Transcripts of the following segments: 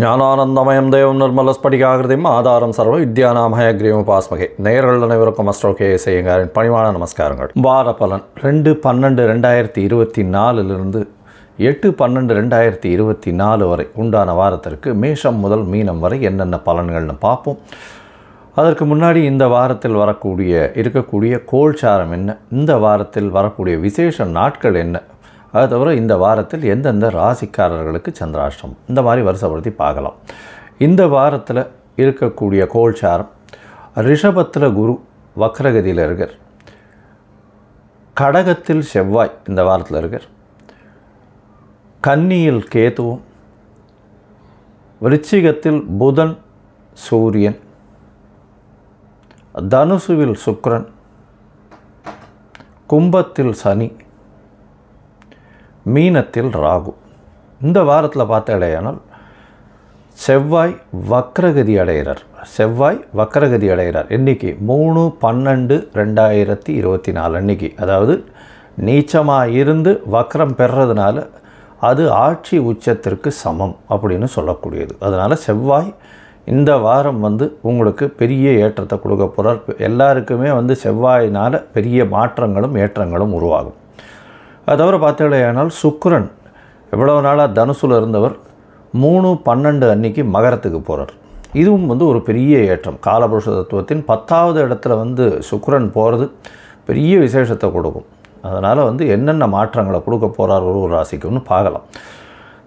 ஞானானந்தமயம் தேவம் நிர்மலஸ்படிகாகிருதிம் ஆதாரம் சர்வ வித்யாநாமயக்ரீவமுபாஸ்மகே. நேயர்கள் அனைவருக்கும் அஸ்ட்ரோகே செய்யுங்காரின் பணிவான நமஸ்காரங்கள். வார பலன் 2/12/2024 8/12/2024 வரை உண்டான வாரத்திற்கு மேஷம் முதல் மீனம் வரை என்னென்ன பலன்கள்னு பார்ப்போம். அதற்கு முன்னாடி இந்த வாரத்தில் இருக்கக்கூடிய கோல்சாரம் என்ன, இந்த வாரத்தில் வரக்கூடிய விசேஷ நாட்கள் என்ன, அது தவிர இந்த வாரத்தில் எந்தெந்த ராசிக்காரர்களுக்கு சந்திராஷ்டமம், இந்த மாதிரி வருஷப்படுத்தி பார்க்கலாம். இந்த வாரத்தில் இருக்கக்கூடிய கோல்சாரம், ரிஷபத்தில் குரு வக்ரகதியில் இருக்கார், கடகத்தில் செவ்வாய் இந்த வாரத்தில் இருக்கார், கன்னியில் கேதுவும், விருச்சிகத்தில் புதன் சூரியன், தனுசுவில் சுக்கிரன், கும்பத்தில் சனி, மீனத்தில் ராகு. இந்த வாரத்தில் பார்த்தாலேயானால் செவ்வாய் வக்ரகதி அடைகிறார். இன்றைக்கி 3/12/2024 அன்றைக்கி, அதாவது நீச்சமாக இருந்து வக்ரம் பெறதுனால அது ஆட்சி உச்சத்திற்கு சமம் அப்படின்னு சொல்லக்கூடியது. அதனால் செவ்வாய் இந்த வாரம் உங்களுக்கு பெரிய ஏற்றத்தை கொடுக்க போகிறார். எல்லாருக்குமே செவ்வாயினால் பெரிய மாற்றங்களும் ஏற்றங்களும் உருவாகும். அது தவிர பார்த்தீங்களேனால் சுக்கிரன் எவ்வளவு நாளாக தனுசில் இருந்தவர் 3/12 அன்னைக்கு மகரத்துக்கு போகிறார். இதுவும் ஒரு பெரிய ஏற்றம். காலபுருஷ தத்துவத்தின் 10வது இடத்துல சுக்கிரன் போகிறது பெரிய விசேஷத்தை கொடுக்கும். அதனால் என்னென்ன மாற்றங்களை கொடுக்க போகிறார் ஒரு ராசிக்குன்னு பார்க்கலாம்.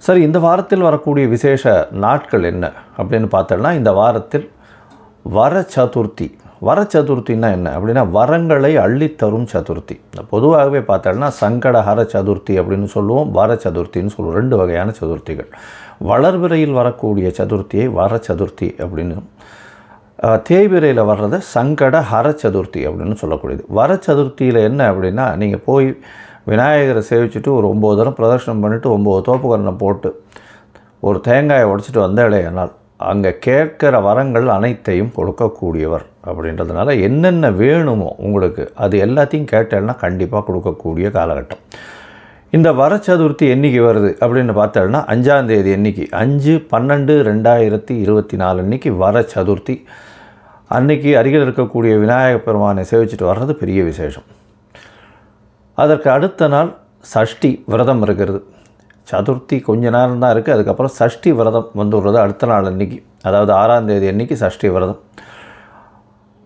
சரி, இந்த வாரத்தில் வரக்கூடிய விசேஷ நாட்கள் என்ன அப்படின்னு பார்த்தோம்னா, இந்த வாரத்தில் வர சதுர்த்தின்னா என்ன அப்படின்னா வரங்களை அள்ளித்தரும் சதுர்த்தி. பொதுவாகவே பார்த்தோம்னா சங்கடஹர சதுர்த்தி அப்படின்னு சொல்லுவோம், வர சதுர்த்தின்னு சொல்லுவோம். 2 வகையான சதுர்த்திகள். வளர்பிறையில் வரக்கூடிய சதுர்த்தியை வர சதுர்த்தி அப்படின்னு, தேய்பிறையில் வர்றதை சங்கடஹர சதுர்த்தி அப்படின்னு சொல்லக்கூடியது. வர சதுர்த்தியில் என்ன அப்படின்னா, நீங்கள் போய் விநாயகரை சேவிச்சுட்டு ஒரு 9 தரம் பிரதர்ஷனம் பண்ணிவிட்டு 9 தோப்புக்கரணம் போட்டு ஒரு தேங்காயை உடைச்சிட்டு வந்தாலேயானால் அங்கே கேட்கிற வரங்கள் அனைத்தையும் கொடுக்கக்கூடியவர் அப்படின்றதுனால என்னென்ன வேணுமோ உங்களுக்கு அது எல்லாத்தையும் கேட்டேன்னா கண்டிப்பாக கொடுக்கக்கூடிய காலகட்டம். இந்த வர சதுர்த்தி என்றைக்கு வருது அப்படின்னு பார்த்தோம்னா 5ஆம் தேதி அன்றைக்கி, 5/12/2024 அன்றைக்கி வர சதுர்த்தி. அன்றைக்கி அருகில் இருக்கக்கூடிய விநாயகப் பெருமானை சேவிச்சுட்டு வர்றது பெரிய விசேஷம். அதற்கு அடுத்த நாள் சஷ்டி விரதம் இருக்கிறது. சதுர்த்தி கொஞ்ச நேரம் தான் இருக்குது, அதுக்கப்புறம் சஷ்டி விரதம் வந்துடுறது அடுத்த நாள் அன்றைக்கி, அதாவது 6ஆம் தேதி அன்றைக்கி சஷ்டி விரதம்.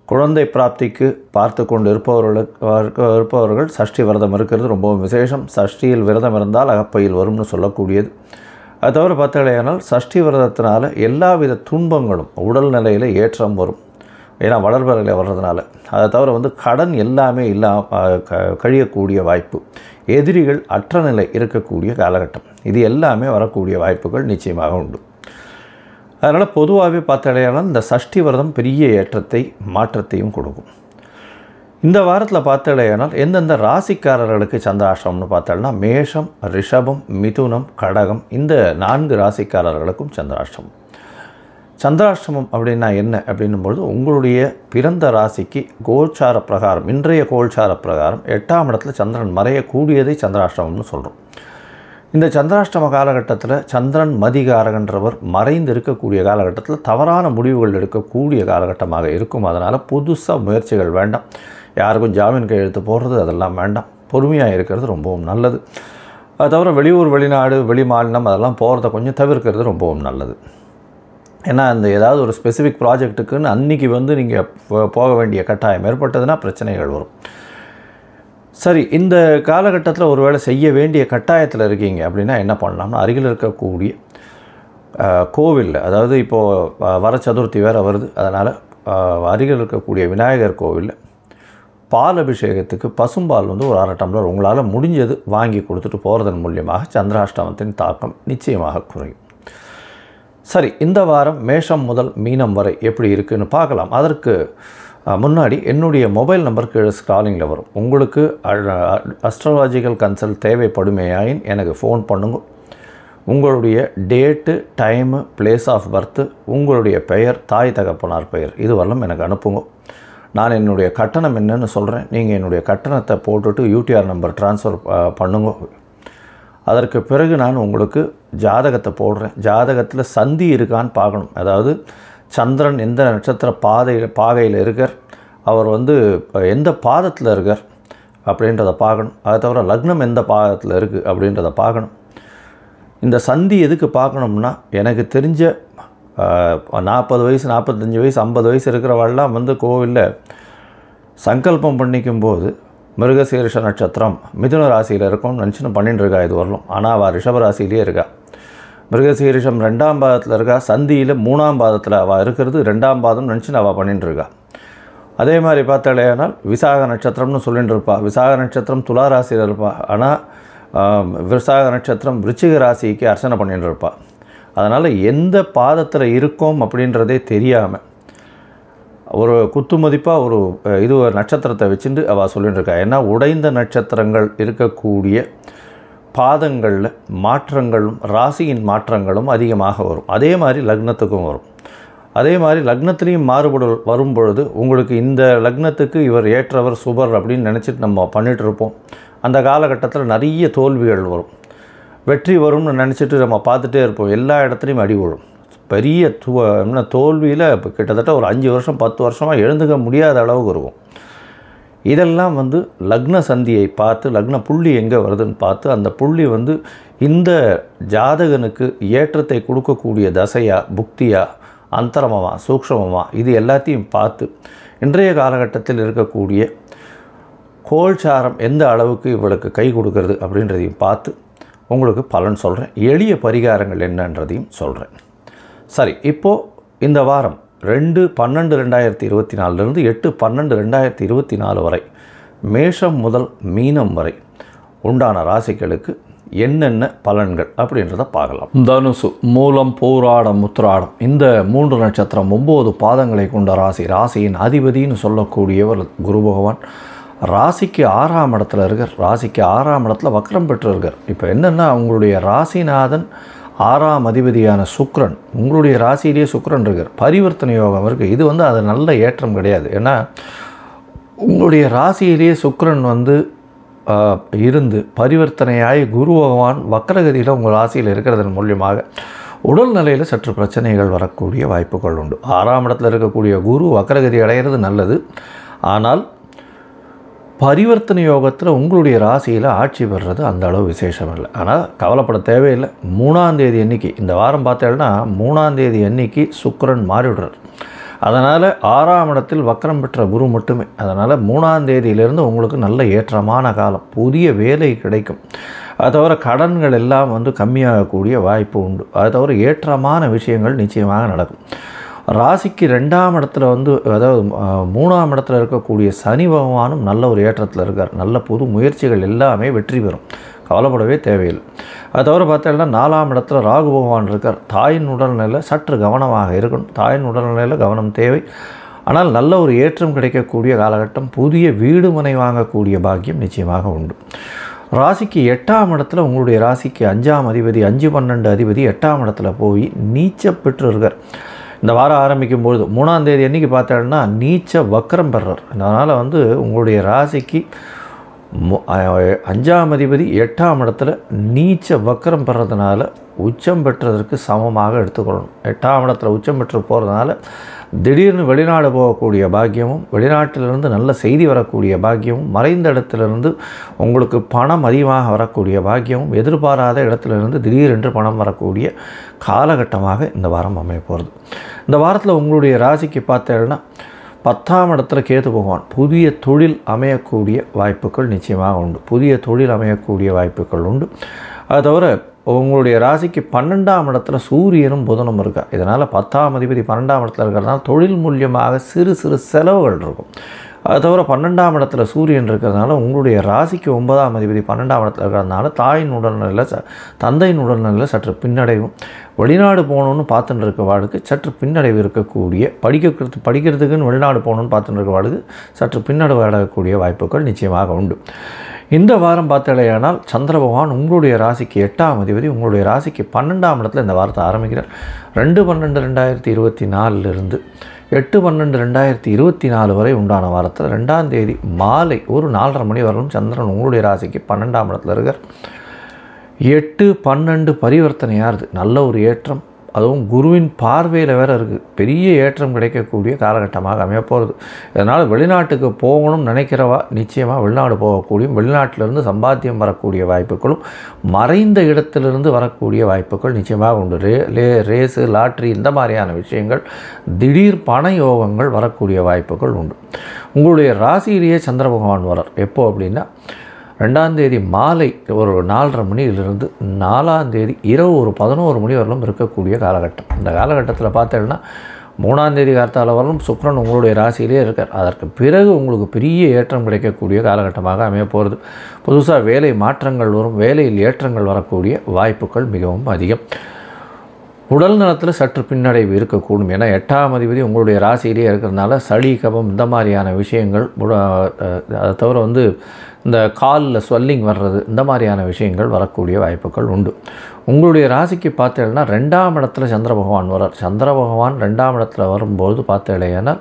குழந்தை பிராப்திக்கு பார்த்து கொண்டு இருப்பவர்கள் சஷ்டி விரதம் இருக்கிறது ரொம்பவும் விசேஷம். சஷ்டியில் விரதம் இருந்தால் அகப்பையில் வரும்னு சொல்லக்கூடியது. அது தவிர பார்த்தீங்கன்னா சஷ்டி விரதத்தினால எல்லாவித துன்பங்களும் உடல்நிலையில் ஏற்றம் வரும். ஏன்னா வளர்பிறையில் வர்றதுனால. அதை தவிர கடன் எல்லாமே கழியக்கூடிய வாய்ப்பு, எதிரிகள் அற்ற நிலை இருக்கக்கூடிய காலகட்டம், இது எல்லாமே வரக்கூடிய வாய்ப்புகள் நிச்சயமாக உண்டு. அதனால் பொதுவாகவே பார்த்தாலேயானால் இந்த சஷ்டி விரதம் பெரிய ஏற்றத்தை மாற்றத்தையும் கொடுக்கும். இந்த வாரத்தில் பார்த்தாலேயானால் எந்தெந்த ராசிக்காரர்களுக்கு சந்திராஷ்டமம்னு பார்த்தாலும் மேஷம், ரிஷபம், மிதுனம், கடகம், இந்த 4 ராசிக்காரர்களுக்கும் சந்திராஷ்டமம் அப்படின்னா என்ன அப்படின்னும்பொழுது உங்களுடைய பிறந்த ராசிக்கு கோல்சார பிரகாரம், இன்றைய கோல்சார பிரகாரம் 8ஆம் இடத்துல சந்திரன் மறையக்கூடியதை சந்திராஷ்டமம்னு சொல்கிறோம். இந்த சந்திராஷ்டம காலகட்டத்தில் சந்திரன் மதிகாரகன்றவர் மறைந்து இருக்கக்கூடிய காலகட்டத்தில் தவறான முடிவுகள் எடுக்கக்கூடிய காலகட்டமாக இருக்கும். அதனால் புதுசாக முயற்சிகள் வேண்டாம். யாருக்கும் ஜாமீன் கையெழுத்து போடுறது அதெல்லாம் வேண்டாம். பொறுமையாக இருக்கிறது ரொம்பவும் நல்லது. அது தவிர வெளியூர், வெளிநாடு, வெளி மாநிலம் அதெல்லாம் போகிறத கொஞ்சம் தவிர்க்கிறது ரொம்பவும் நல்லது. ஏன்னா அந்த ஏதாவது ஒரு ஸ்பெசிஃபிக் ப்ராஜெக்ட்டுக்குன்னு அன்றைக்கி நீங்கள் போக வேண்டிய கட்டாயம் ஏற்பட்டதுன்னா பிரச்சனைகள் வரும். சரி, இந்த காலகட்டத்தில் ஒரு வேளை செய்ய வேண்டிய கட்டாயத்தில் இருக்கீங்க அப்படின்னா என்ன பண்ணலாம்னா, அருகில் இருக்கக்கூடிய கோவிலில், அதாவது இப்போது வர சதுர்த்தி வேறு வருது, அதனால் அருகில் இருக்கக்கூடிய விநாயகர் கோவிலில் பால் அபிஷேகத்துக்கு பசும்பால் ஒரு 1/2 டம்ளர் உங்களால் முடிஞ்சது வாங்கி கொடுத்துட்டு போகிறதன் மூலியமாக சந்திராஷ்டமத்தின் தாக்கம் நிச்சயமாக குறையும். சரி, இந்த வாரம் மேஷம் முதல் மீனம் வரை எப்படி இருக்குதுன்னு பார்க்கலாம். அதற்கு முன்னாடி என்னுடைய மொபைல் நம்பர் கீழே ஸ்க்ராலிங்கில் வரும். உங்களுக்கு அஸ்ட்ராலஜிக்கல் கன்சல்ட் தேவைப்படுமேயாயின் எனக்கு ஃபோன் பண்ணுங்க. உங்களுடைய date, time, place of birth, உங்களுடைய பெயர், தாய் தகப்பனார் பெயர், இது வரலும் எனக்கு அனுப்புங்க. நான் என்னுடைய கட்டணம் என்னன்னு சொல்கிறேன். நீங்கள் என்னுடைய கட்டணத்தை போட்டுட்டு UTR நம்பர் ட்ரான்ஸ்ஃபர் பண்ணுங்க. அதற்கு பிறகு நான் உங்களுக்கு ஜாதகத்தை போடுறேன். ஜாதகத்தில் சந்தி இருக்கான்னு பார்க்கணும். அதாவது சந்திரன் எந்த நட்சத்திர பாகையில் இருக்கார், அவர் வந்து எந்த பாதத்தில் இருக்கார் அப்படின்றத பார்க்கணும். அதை தவிர லக்னம் எந்த பாதத்தில் இருக்குது அப்படின்றத பார்க்கணும். இந்த சந்தி எதுக்கு பார்க்கணும்னா, எனக்கு தெரிஞ்ச 40 வயசு 45 வயசு 50 வயசு இருக்கிறவாள்லாம் வந்து கோவிலில் சங்கல்பம் பண்ணிக்கும்போது மிருகசீரிஷ நட்சத்திரம் மிதுன ராசியில் இருக்கும்னு நினச்சின்னு பண்ணிட்டு இருக்கா இது வரலும். ஆனால் அவள் ரிஷப ராசியிலே இருக்கா. மிருகசீரிஷம் 2ஆம் பாதத்தில் இருக்கா, சந்தியில் 3ஆம் பாதத்தில் அவள் இருக்கிறது 2ஆம் பாதம் நினச்சின்னு அவள் பண்ணிட்டு இருக்கா. அதே மாதிரி பார்த்தாலேனால் விசாக நட்சத்திரம்னு சொல்லிட்டு இருப்பாள். விசாக நட்சத்திரம் துலா ராசியில் இருப்பாள். ஆனால் விசாக நட்சத்திரம் விருச்சிக ராசிக்கு அர்ச்சனை பண்ணிட்டு இருப்பாள். அதனால் எந்த பாதத்தில் இருக்கோம் அப்படின்றதே தெரியாமல் ஒரு குத்து மதிப்பாக ஒரு நட்சத்திரத்தை வச்சுட்டு அவள் சொல்லிட்டு இருக்கா. ஏன்னா உடைந்த நட்சத்திரங்கள் இருக்கக்கூடிய பாதங்களில் மாற்றங்களும் ராசியின் மாற்றங்களும் அதிகமாக வரும். அதே மாதிரி லக்னத்துக்கும் வரும். அதே மாதிரி லக்னத்துலேயும் மாறுபடல் வரும்பொழுது உங்களுக்கு இந்த லக்னத்துக்கு இவர் ஏற்றவர் சுபர் அப்படின்னு நினச்சிட்டு நம்ம பண்ணிகிட்டு இருப்போம். அந்த காலகட்டத்தில் நிறைய தோல்விகள் வரும். வெற்றி வரும்னு நினச்சிட்டு நம்ம பார்த்துட்டே இருப்போம். எல்லா இடத்துலையும் அடி விழும். பெரிய தோல்வியில் இப்போ கிட்டத்தட்ட ஒரு 5 வருஷம் 10 வருஷமாக எழுந்துக்க முடியாத அளவுக்கு இருக்கும். இதெல்லாம் வந்து லக்ன சந்தியை பார்த்து, லக்ன புள்ளி எங்கே வருதுன்னு பார்த்து, அந்த புள்ளி வந்து இந்த ஜாதகனுக்கு ஏற்றத்தை கொடுக்கக்கூடிய தசையா புக்தியா அந்தரமமா சூக்ஷ்மமா இது எல்லாத்தையும் பார்த்து இன்றைய காலகட்டத்தில் இருக்கக்கூடிய கோல்சாரம் எந்த அளவுக்கு இவளுக்கு கை கொடுக்கறது அப்படின்றதையும் பார்த்து உங்களுக்கு பலன் சொல்கிறேன். எளிய பரிகாரங்கள் என்னன்றதையும் சொல்கிறேன். சரி, இப்போது இந்த வாரம் 2/12/2024 8/12/2024 வரை மேஷம் முதல் மீனம் வரை உண்டான ராசிகளுக்கு என்னென்ன பலன்கள் அப்படின்றத பார்க்கலாம். தனுசு, மூலம், பூராடம், உத்திராடம் இந்த 3 நட்சத்திரம் 9 பாதங்களை கொண்ட ராசி. ராசியின் அதிபதினு சொல்லக்கூடியவர் குரு பகவான். ராசிக்கு 6ஆம் இடத்துல இருக்கார். ராசிக்கு 6ஆம் இடத்துல வக்ரம் பெற்று இருக்கார். இப்போ என்னென்னா, உங்களுடைய ராசிநாதன் 6ஆம் அதிபதியான சுக்கிரன் உங்களுடைய ராசியிலேயே சுக்கிரன் இருக்கார். பரிவர்த்தனை யோகம் இருக்குது. இது வந்து அது நல்ல ஏற்றம் கிடையாது. ஏன்னா உங்களுடைய ராசியிலேயே சுக்கிரன் வந்து இருந்து பரிவர்த்தனையாகி குரு பகவான் வக்ரகதியில் உங்கள் ராசியில் இருக்கிறதன் மூலியமாக உடல்நிலையில் சற்று பிரச்சனைகள் வரக்கூடிய வாய்ப்புகள் உண்டு. 6ஆம் இடத்துல இருக்கக்கூடிய குரு வக்ரகதி அடைகிறது நல்லது. ஆனால் பரிவர்த்தனை யோகத்தில் உங்களுடைய ராசியில் ஆட்சி பெறுறது அந்த அளவு விசேஷம் இல்லை. ஆனால் கவலைப்பட தேவையில்லை. 3ஆம் தேதி அன்னைக்கு, இந்த வாரம் பார்த்தேன்னா 3ஆம் தேதி அன்னைக்கு சுக்கிரன் மாறிவிடுறார். அதனால் 6ஆம் இடத்தில் வக்ரம் பெற்ற குரு மட்டுமே. அதனால் 3ஆம் தேதியிலிருந்து உங்களுக்கு நல்ல ஏற்றமான காலம். புதிய வேலை கிடைக்கும். அது தவிர கடன்கள் எல்லாம் வந்து கம்மியாகக்கூடிய வாய்ப்பு உண்டு. அது தவிர ஏற்றமான விஷயங்கள் நிச்சயமாக நடக்கும். ராசிக்கு 2ஆம் இடத்துல வந்து, அதாவது 3ஆம் இடத்துல இருக்கக்கூடிய சனி பகவானும் நல்ல ஒரு ஏற்றத்தில் இருக்கார். நல்ல புது முயற்சிகள் எல்லாமே வெற்றி பெறும். கவலைப்படவே தேவையில்லை. அது தவிர பார்த்தீங்கன்னா 4ஆம் இடத்துல ராகு பகவான் இருக்கார். தாயின் உடல்நிலையில் சற்று கவனமாக இருக்கணும். தாயின் உடல்நிலையில் கவனம் தேவை. ஆனால் நல்ல ஒரு ஏற்றம் கிடைக்கக்கூடிய காலகட்டம். புதிய வீடு மனை வாங்கக்கூடிய பாக்கியம் நிச்சயமாக உண்டு. ராசிக்கு 8ஆம் இடத்துல உங்களுடைய ராசிக்கு 5ஆம் அதிபதி 5/12 அதிபதி 8ஆம் இடத்துல போய் நீச்ச பெற்று இருக்கார். இந்த வாரம் ஆரம்பிக்கும்பொழுது 3ஆம் தேதி அன்றைக்கி பார்த்தோன்னா நீச்ச வக்ரம் பெறார். அதனால் வந்து உங்களுடைய ராசிக்கு 5ஆம் அதிபதி 8ஆம் இடத்துல நீச்ச வக்ரம் பெறதுனால உச்சம் பெற்றதற்கு சமமாக எடுத்துக்கொள்ளணும். 8ஆம் இடத்துல உச்சம் பெற்று போகிறதுனால திடீர்னு வெளிநாடு போகக்கூடிய பாக்கியமும், வெளிநாட்டிலிருந்து நல்ல செய்தி வரக்கூடிய பாக்கியமும், மறைந்த இடத்துலேருந்து உங்களுக்கு பணம் அதிகமாக வரக்கூடிய பாக்கியமும், எதிர்பாராத இடத்துலேருந்து திடீரென்று பணம் வரக்கூடிய காலகட்டமாக இந்த வாரம் அமைய போகிறது. இந்த வாரத்தில் உங்களுடைய ராசிக்கு பார்த்தேன்னா 10ஆம் இடத்துல கேது பகவான். புதிய தொழில் அமையக்கூடிய வாய்ப்புகள் நிச்சயமாக உண்டு. புதிய தொழில் அமையக்கூடிய வாய்ப்புகள் உண்டு. அது தவிர உங்களுடைய ராசிக்கு 12ஆம் இடத்துல சூரியனும் புதனும் இருக்கா. இதனால் 10ஆம் அதிபதி 12ஆம் இடத்துல இருக்கிறதுனால தொழில் மூலியமாக சிறு சிறு செலவுகள் இருக்கும். அது தவிர 12ஆம் இடத்துல சூரியன் இருக்கிறதுனால உங்களுடைய ராசிக்கு 9ஆம் அதிபதி 12ஆம் இடத்துல இருக்கிறதுனால தாயின் உடல்நிலையில் தந்தையின் உடல்நிலையில் சற்று பின்னடைவும், வெளிநாடு போகணுன்னு பார்த்துட்டு இருக்க வாழ்க்கை சற்று பின்னடைவு இருக்கக்கூடிய, படிக்கிறதுக்குன்னு வெளிநாடு போகணுன்னு பார்த்துட்டு இருக்க வாழ்க்கை சற்று பின்னடைவு அடையக்கூடிய வாய்ப்புகள் நிச்சயமாக உண்டு. இந்த வாரம் பார்த்தாலேயானால் சந்திர பகவான் உங்களுடைய ராசிக்கு 8ஆம் அதிபதி உங்களுடைய ராசிக்கு 12ஆம் இடத்துல இந்த வாரத்தை ஆரம்பிக்கிறார். 2/12/2024 8/12/2024 வரை உண்டான வாரத்தில் 2ஆம் தேதி மாலை ஒரு 4:30 மணி வரலும் சந்திரன் உங்களுடைய ராசிக்கு 12ஆம் இடத்துல இருக்கார். 8, 12 பரிவர்த்தனையாகுது. நல்ல ஒரு ஏற்றம், அதுவும் குருவின் பார்வையில் வேறு இருக்குது. பெரிய ஏற்றம் கிடைக்கக்கூடிய காலகட்டமாக அமைய போகிறது. இதனால் வெளிநாட்டுக்கு போகணும்னு நினைக்கிறவா நிச்சயமாக வெளிநாடு போகக்கூடியும், வெளிநாட்டிலிருந்து சம்பாத்தியம் வரக்கூடிய வாய்ப்புகளும், மறைந்த இடத்திலிருந்து வரக்கூடிய வாய்ப்புகள் நிச்சயமாக உண்டு. ரேஸு, லாட்ரி இந்த மாதிரியான விஷயங்கள், திடீர் பண யோகங்கள் வரக்கூடிய வாய்ப்புகள் உண்டு. உங்களுடைய ராசியிலேயே சந்திர பகவான் வரார். எப்போ அப்படின்னா 2ஆம் தேதி மாலை ஒரு 4:30 மணியிலிருந்து 4ஆம் தேதி இரவு ஒரு 11 மணி வரலும் இருக்கக்கூடிய காலகட்டம். இந்த காலகட்டத்தில் பார்த்தீங்கன்னா 3ஆம் தேதி கார்த்தால வரலும் சுக்கிரன் உங்களுடைய ராசியிலே இருக்கார். அதற்கு பிறகு உங்களுக்கு பெரிய ஏற்றம் கிடைக்கக்கூடிய காலகட்டமாக அமைய போகிறது. புதுசாக வேலை மாற்றங்கள் வரும், வேலையில் ஏற்றங்கள் வரக்கூடிய வாய்ப்புகள் மிகவும் அதிகம். உடல் நலத்தில் சற்று பின்னடைவு இருக்கக்கூடும். ஏன்னா 8ஆம் அதிபதி உங்களுடைய ராசியிலே இருக்கிறதுனால சளி, கபம் இந்த மாதிரியான விஷயங்கள், அதை தவிர இந்த காலில் ஸ்வெல்லிங் வர்றது இந்த மாதிரியான விஷயங்கள் வரக்கூடிய வாய்ப்புகள் உண்டு. உங்களுடைய ராசிக்கு பார்த்தீங்கன்னா 2ஆம் இடத்துல சந்திர பகவான் வரார். சந்திர பகவான் 2ஆம் இடத்துல வரும்போது பார்த்தீங்கன்னா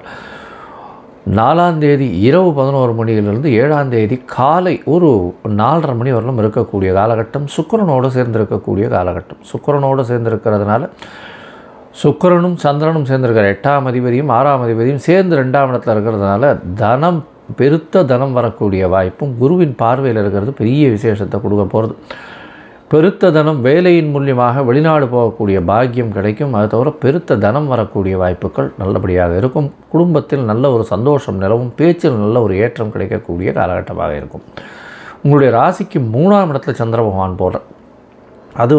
4ஆம் தேதி இரவு 11 மணியிலிருந்து 7ஆம் தேதி காலை ஒரு 4:30 மணி வரலும் இருக்கக்கூடிய காலகட்டம். சுக்கிரனோடு சேர்ந்திருக்கக்கூடிய காலகட்டம். சுக்கிரனோடு சேர்ந்திருக்கிறதுனால சுக்கிரனும் சந்திரனும் சேர்ந்திருக்கிற 8ஆம் அதிபதியும் 6ஆம் அதிபதியும் சேர்ந்து 2ஆம் இடத்துல இருக்கிறதுனால பெருத்த தனம் வரக்கூடிய வாய்ப்பும் குருவின் பார்வையில் இருக்கிறது பெரிய விசேஷத்தை கொடுக்க போகிறது. பெருத்த தனம் வேலையின் மூலியமாக வெளிநாடு போகக்கூடிய பாக்கியம் கிடைக்கும். அது தவிர பெருத்த தனம் வரக்கூடிய வாய்ப்புகள் நல்லபடியாக இருக்கும். குடும்பத்தில் நல்ல ஒரு சந்தோஷம் நிலவும், பேச்சில் நல்ல ஒரு ஏற்றம் கிடைக்கக்கூடிய காலகட்டமாக இருக்கும். உங்களுடைய ராசிக்கு 3ஆம் இடத்துல சந்திர பகவான் போடுற அது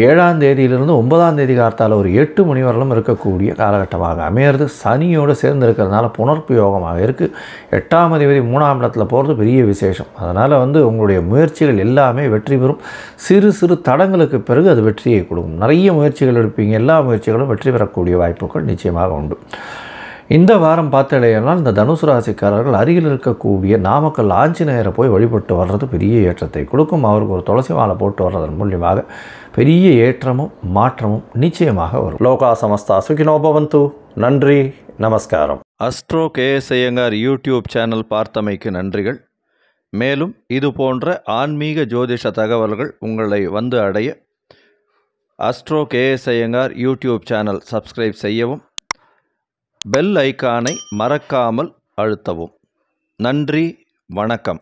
7ஆம் தேதியிலிருந்து 9ஆம் தேதி கார்த்தால ஒரு 8 மணி வரலும் இருக்கக்கூடிய காலகட்டமாக அமையிறது. சனியோடு சேர்ந்து இருக்கிறதுனால புனர்ப்பு யோகமாக இருக்குது. 8ஆம் அதிபதி 3ஆம் இடத்துல போகிறது பெரிய விசேஷம். அதனால் உங்களுடைய முயற்சிகள் எல்லாமே வெற்றி பெறும். சிறு சிறு தடங்களுக்கு பிறகு அது வெற்றியை கொடுக்கும். நிறைய முயற்சிகள் எடுப்பீங்க, எல்லா முயற்சிகளும் வெற்றி பெறக்கூடிய வாய்ப்புகள் நிச்சயமாக உண்டு. இந்த வாரம் பார்த்தீங்கன்னா இந்த தனுசு ராசிக்காரர்கள் அருகில் இருக்கக்கூடிய நாமக்கல் ஆஞ்சநேயரை போய் வழிபட்டு வர்றது பெரிய ஏற்றத்தை கொடுக்கும். அவருக்கு ஒரு துளசி மாலை போட்டு வர்றதன் மூலியமாக பெரிய ஏற்றமும் மாற்றமும் நிச்சயமாக வரும். லோகா சமஸ்தா சுகினோ பவந்து. நன்றி, நமஸ்காரம். Astro KS Iyengar YouTube channel பார்த்தமைக்கு நன்றிகள். மேலும் இது போன்ற ஆன்மீக ஜோதிஷ தகவல்கள் உங்களை அடைய astro KS Iyengar YouTube channel subscribe செய்யவும், பெல் ஐக்கானை மறக்காமல் அழுத்தவும். நன்றி, வணக்கம்.